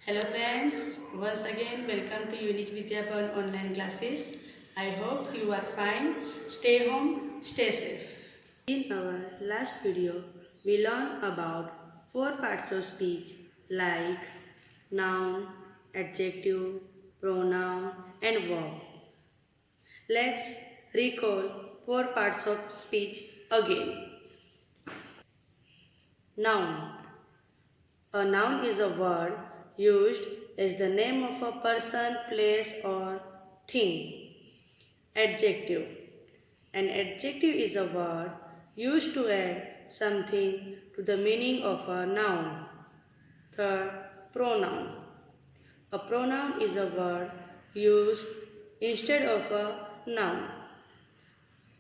Hello friends, once again welcome to Unique Vidyapan online classes. I hope you are fine. Stay home, stay safe. In our last video, we learned about four parts of speech like noun, adjective, pronoun and verb. Let's recall four parts of speech again. Noun. A noun is a word used as the name of a person, place or thing. Adjective. An adjective is a word used to add something to the meaning of a noun. Third, pronoun. A pronoun is a word used instead of a noun.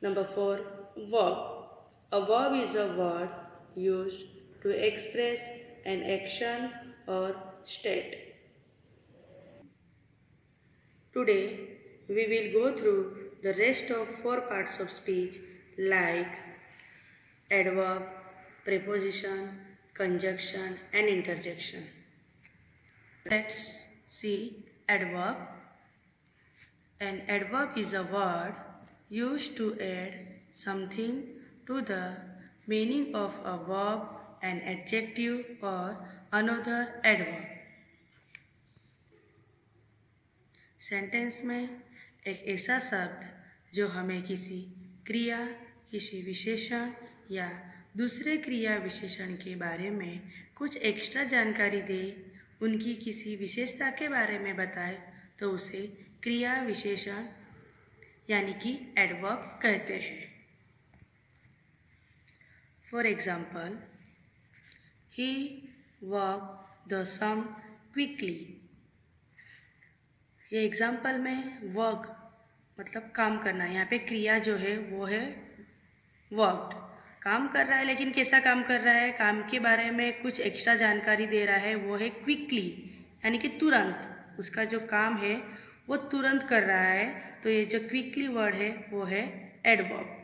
Number 4, verb. A verb is a word used to express an action or state. Today, we will go through the rest of four parts of speech like adverb, preposition, conjunction and interjection. Let's see adverb. An adverb is a word used to add something to the meaning of a verb, an adjective or another adverb. Sentence में एक ऐसा शब्द जो हमें किसी क्रिया, किसी विशेषण या दूसरे क्रिया विशेषण के बारे में कुछ एक्स्ट्रा जानकारी दे, उनकी किसी विशेषता के बारे में बताए तो उसे क्रिया विशेषण यानी कि एडवर्ब कहते हैं. For example, he work the sum quickly. ये एग्जाम्पल में वर्क मतलब काम करना, यहाँ पे क्रिया जो है वो है वर्कड. काम कर रहा है, लेकिन कैसा काम कर रहा है, काम के बारे में कुछ एक्स्ट्रा जानकारी दे रहा है, वो है क्विकली यानी कि तुरंत. उसका जो काम है वो तुरंत कर रहा है, तो ये जो क्विकली वर्ड है वो है adverb.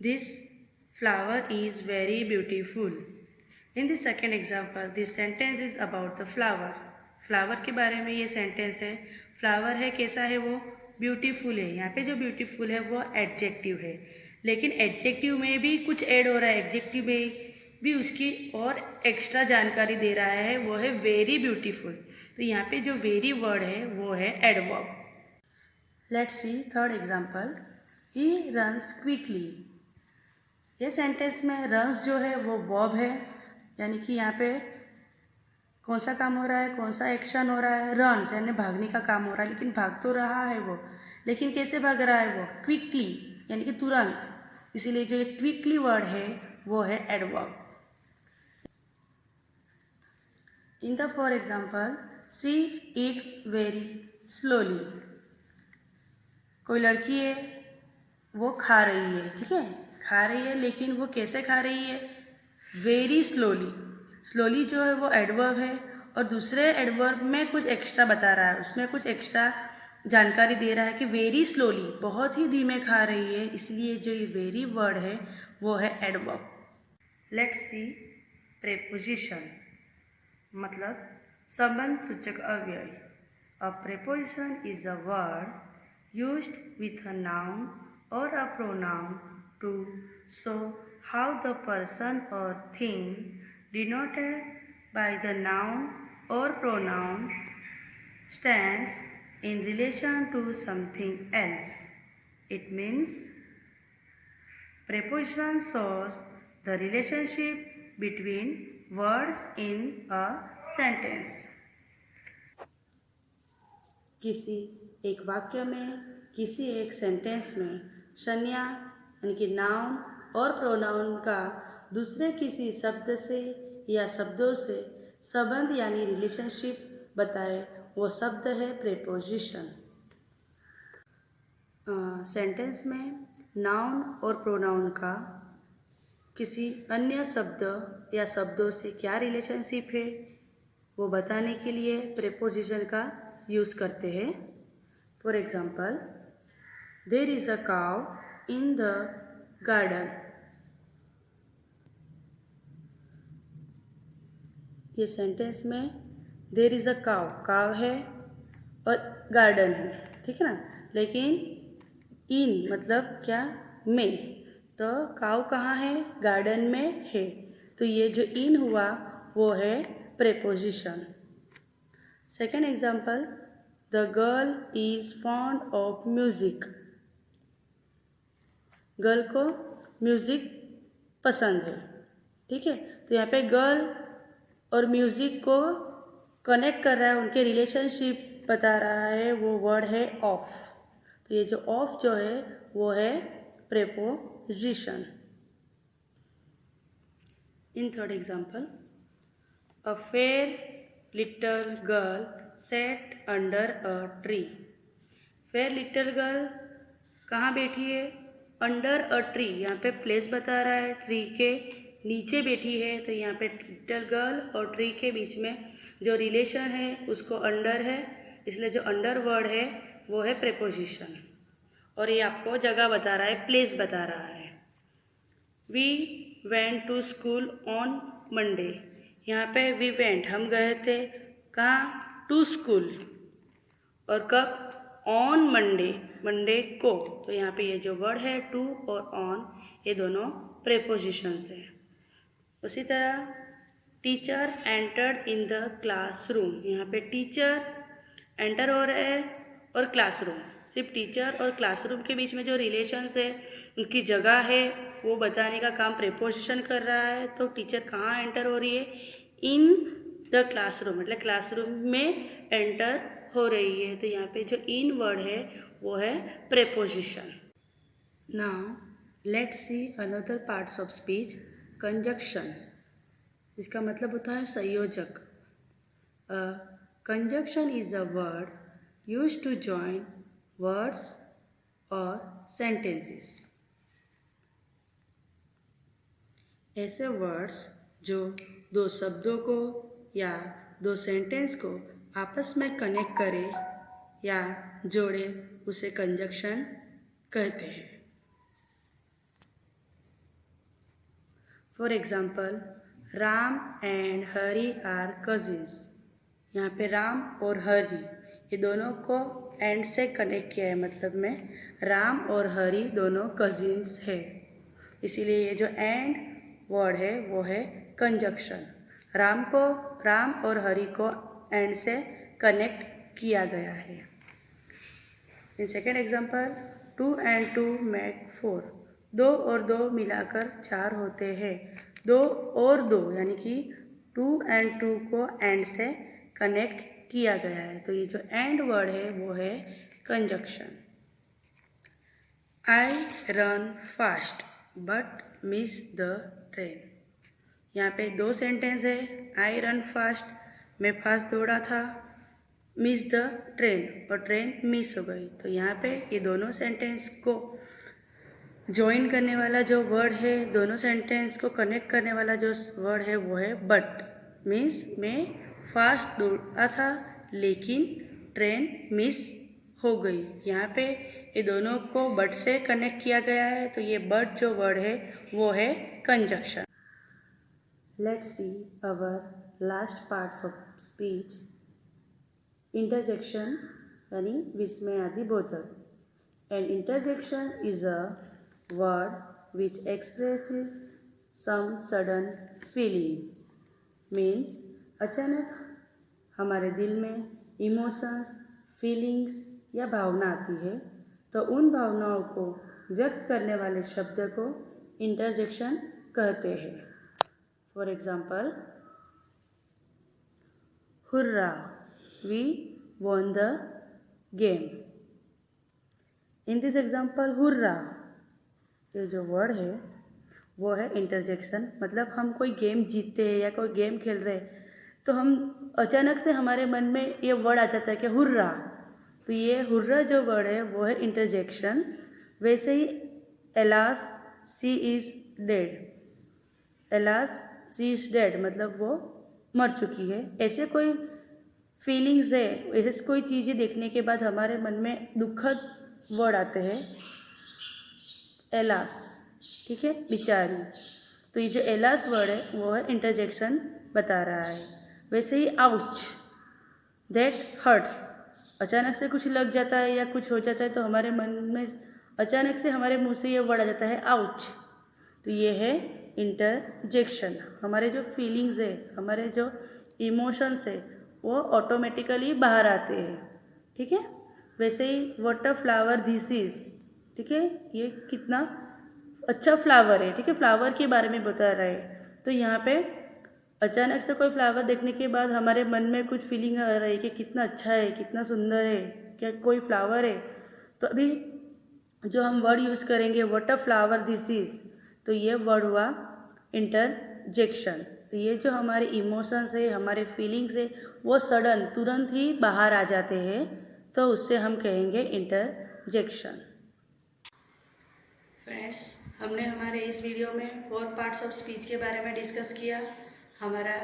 This flower is very beautiful. In the second example, this sentence is about the flower. Flower के बारे में ये सेंटेंस है. फ्लावर है, कैसा है वो, ब्यूटीफुल है. यहाँ पे जो ब्यूटीफुल है वो एडजेक्टिव है, लेकिन एडजेक्टिव में भी कुछ ऐड हो रहा है, एडजेक्टिव में भी उसकी और एक्स्ट्रा जानकारी दे रहा है, वो है वेरी ब्यूटीफुल. तो यहाँ पे जो वेरी वर्ड है वो है adverb. Let's see third example, he runs quickly. ये सेंटेंस में रन्स जो है वो वर्ब है, यानी कि यहाँ पे कौन सा काम हो रहा है, कौन सा एक्शन हो रहा है, रन्स यानी भागने का काम हो रहा है. लेकिन भाग तो रहा है वो, लेकिन कैसे भाग रहा है वो, क्विकली यानी कि तुरंत. इसीलिए जो एक क्विकली वर्ड है वो है adverb. In the for example, she Yeats very slowly. कोई लड़की है, वो खा रही है, ठीक है, खा रही है, लेकिन वो कैसे खा रही है, वेरी स्लोली. स्लोली जो है वो एडवर्ब है, और दूसरे एडवर्ब में कुछ एक्स्ट्रा बता रहा है, उसमें कुछ एक्स्ट्रा जानकारी दे रहा है कि वेरी स्लोली, बहुत ही धीमे खा रही है, इसलिए जो ये वेरी वर्ड है वो है एडवर्ब. लेट्स सी प्रेपोजिशन, मतलब संबंध सूचक अव्यय. A preposition is a word used with a noun or a pronoun to show how the person or thing denoted by the noun or pronoun stands in relation to something else. It means preposition shows the relationship between words in a sentence. किसी एक वाक्य में, किसी एक sentence में संज्ञा यानी कि नाउन और प्रोनाउन का दूसरे किसी शब्द से या शब्दों से संबंध यानी रिलेशनशिप बताए, वो शब्द है प्रेपोजिशन. सेंटेंस में नाउन और प्रोनाउन का किसी अन्य शब्द या शब्दों से क्या रिलेशनशिप है वो बताने के लिए प्रेपोजिशन का यूज़ करते हैं. For example, there is a cow in the garden. ये सेंटेंस में there is a cow, cow है और गार्डन है, ठीक है ना। लेकिन इन मतलब क्या, में, तो काव कहाँ है, गार्डन में है, तो ये जो इन हुआ वो है preposition. Second example, the girl is fond of music. Girl को म्यूजिक पसंद है, ठीक है। तो यहाँ पे गर्ल और म्यूजिक को कनेक्ट कर रहा है, उनके रिलेशनशिप बता रहा है, वो वर्ड है ऑफ। तो ये जो ऑफ जो है वो है preposition. In third example, a fair little girl set under a tree. Fair little girl कहाँ बैठी है, अंडर अ ट्री। यहाँ पे प्लेस बता रहा है, ट्री के नीचे बैठी है, तो यहाँ पे लिटिल गर्ल और ट्री के बीच में जो रिलेशन है उसको अंडर है, इसलिए जो अंडर वर्ड है वो है प्रेपोजिशन। और ये आपको जगह बता रहा है, प्लेस बता रहा है। We went to school on Monday. यहाँ पे वी वेंट, हम गए थे कहाँ, टू स्कूल, और कब, ऑन मंडे, मंडे को। तो यहाँ पे ये जो वर्ड है टू और ऑन, ये दोनों प्रेपोजिशंस है। उसी तरह teacher entered in the classroom. यहाँ पे टीचर एंटर हो रहे हैं और क्लासरूम, सिर्फ टीचर और क्लासरूम के बीच में जो रिलेशंस है, उनकी जगह है, वो बताने का काम प्रेपोजिशन कर रहा है। तो टीचर कहाँ एंटर हो रही है, इन द क्लासरूम, मतलब क्लासरूम में एंटर हो रही है। तो यहाँ पे जो इन वर्ड है वो है preposition. Now let's see another parts of speech, conjunction. इसका मतलब होता है संयोजक। Conjunction is a word used to join words और सेंटेंसेस। ऐसे वर्ड्स जो दो शब्दों को या दो सेंटेंस को आपस में कनेक्ट करे या जोड़े, उसे कंजक्शन कहते हैं। For example, Ram and Hari are cousins. यहाँ पे राम और हरी, ये दोनों को एंड से कनेक्ट किया है, मतलब में राम और हरी दोनों कजिन्स है, इसीलिए ये जो एंड वर्ड है वो है कंजक्शन। राम और हरी को एंड से कनेक्ट किया गया है। In second example, 2 and 2 make 4। 2 और 2 मिलाकर 4 होते हैं। 2 और 2 यानी कि 2 and 2 को एंड से कनेक्ट किया गया है, तो ये जो एंड वर्ड है वो है conjunction. I run fast but miss the train. यहाँ पे दो सेंटेंस है, आई रन फास्ट, मैं फास्ट दौड़ा था, मिस द ट्रेन, और ट्रेन मिस हो गई। तो यहाँ पे ये दोनों सेंटेंस को ज्वाइन करने वाला जो वर्ड है, दोनों सेंटेंस को कनेक्ट करने वाला जो वर्ड है वो है बट। मीन्स मैं फास्ट दौड़ा था लेकिन ट्रेन मिस हो गई। यहाँ पे ये दोनों को बट से कनेक्ट किया गया है, तो ये बट जो वर्ड है वो है conjunction. Let's see our last parts of speech, interjection यानी विस्मयादि बोधक। An interjection is a word which expresses some sudden feeling. Means अचानक हमारे दिल में इमोशंस, फीलिंग्स या भावना आती है, तो उन भावनाओं को व्यक्त करने वाले शब्द को इंटरजेक्शन कहते हैं। For example, hurrah, we won the game। In this example hurrah, ये जो वर्ड है वो है इंटरजेक्शन। मतलब हम कोई गेम जीतते हैं या कोई गेम खेल रहे हैं, तो हम अचानक से हमारे मन में ये वर्ड आ जाता है कि हुर्रा, तो ये हुर्रा जो वर्ड है वो है इंटरजेक्शन। वैसे ही alas she is dead, alas she is dead मतलब वो मर चुकी है। ऐसे कोई फीलिंग्स है, ऐसे कोई चीज़ें देखने के बाद हमारे मन में दुखद वर्ड आते हैं, एलास, ठीक है, बेचारी। तो ये जो एलास वर्ड है वो है इंटरजेक्शन बता रहा है। वैसे ही आउच, दैट हर्ट्स, अचानक से कुछ लग जाता है या कुछ हो जाता है तो हमारे मन में अचानक से हमारे मुंह से ये वर्ड आ जाता है आउच। तो ये है इंटरजेक्शन। हमारे जो फीलिंग्स है, हमारे जो इमोशंस है, वो ऑटोमेटिकली बाहर आते हैं। ठीक है। वैसे ही what a flower this is, ठीक है, ये कितना अच्छा फ्लावर है। ठीक है, फ्लावर के बारे में बता रहा है। तो यहाँ पे अचानक से कोई फ्लावर देखने के बाद हमारे मन में कुछ फीलिंग आ रही है कि कितना अच्छा है, कितना सुंदर है, क्या कोई फ्लावर है। तो अभी जो हम वर्ड यूज़ करेंगे what a flower this is, तो ये वर्ड हुआ इंटरजेक्शन। तो ये जो हमारे इमोशंस है, हमारे फीलिंग्स है, वो सडन तुरंत ही बाहर आ जाते हैं, तो उससे हम कहेंगे इंटरजेक्शन। फ्रेंड्स, हमने हमारे इस वीडियो में 4 पार्ट्स ऑफ स्पीच के बारे में डिस्कस किया। हमारा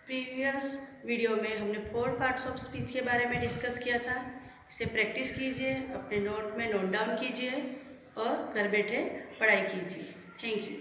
प्रीवियस वीडियो में हमने 4 पार्ट्स ऑफ स्पीच के बारे में डिस्कस किया था। इसे प्रैक्टिस कीजिए, अपने नोट में नोट डाउन कीजिए और घर बैठे पढ़ाई कीजिए। Thank you.